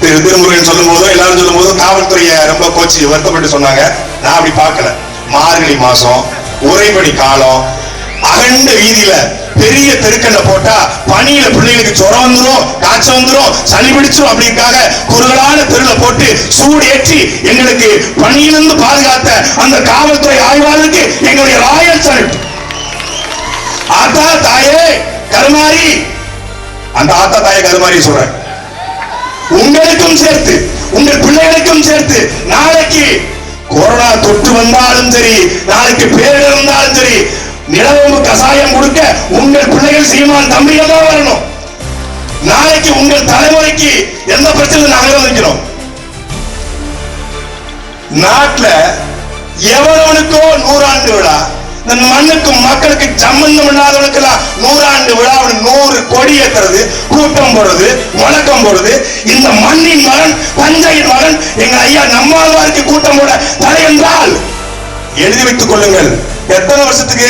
திருமுருகன் சொல்லும் போதும் எல்லாரும் சொல்லும் போதும் காவல்துறையை ரொம்ப கோச்சு வருத்தப்பட்டு சொன்னாங்க. நான் அப்படி பார்க்கல. மார்கழி மாசம், உறைபடி காலம், அகண்ட வீதியில பெரிய தெருக்கல்ல போட்டா பனியில பிள்ளைகளுக்கு ஜுரம் வந்துரும், காய்ச்சல் வந்துரும், சளி பிடிச்சிரும் அப்படிங்காக குறுகலான தெருல போட்டு சூடு ஏற்றி எங்களுக்கு பனியிலிருந்து பாதுகாத்த அந்த காவல்துறை ஆய்வாளருக்கு எங்களுடைய ராயல் சல்யூட். ஆத்தா தாயே கருமாரி, அந்த ஆத்தா தாயே கருமாரி சொல்றேன், உங்களுக்கும் சேர்த்து உங்கள் பிள்ளைகளுக்கும் சேர்த்து நாளைக்கு கொரோனா தொற்று வந்தாலும் சரி, நாளைக்கு பேரிடர் வந்தாலும் சரி, நிலவம்பு கசாயம் கொடுக்க உங்கள் பிள்ளைகள் சீமான் தம்பிகள் தான் வரணும். நாளைக்கு உங்கள் தலைமுறைக்கு எந்த பிரச்சனை நாங்க நிற்கிறோம். நாட்டுல எவரவனுக்கோ 100 ஆண்டு விழா, இந்த மண்ணுக்கும் மக்களுக்கு சம்பந்தம் இல்லாதவனுக்கெல்லாம் 100 ஆண்டு விழா, 100 கொடி ஏற்றுறது, கூட்டம் போடுறது, வணக்கம் போடுறது. இந்த மண்ணின் மகன், தஞ்சையின் மகன் எங்க ஐயா நம்மாழ்வாருக்கு கூட்டம் போட தடை என்றால் எழுதி வைத்துக் கொள்ளுங்கள். எத்தனை வருஷத்துக்கு?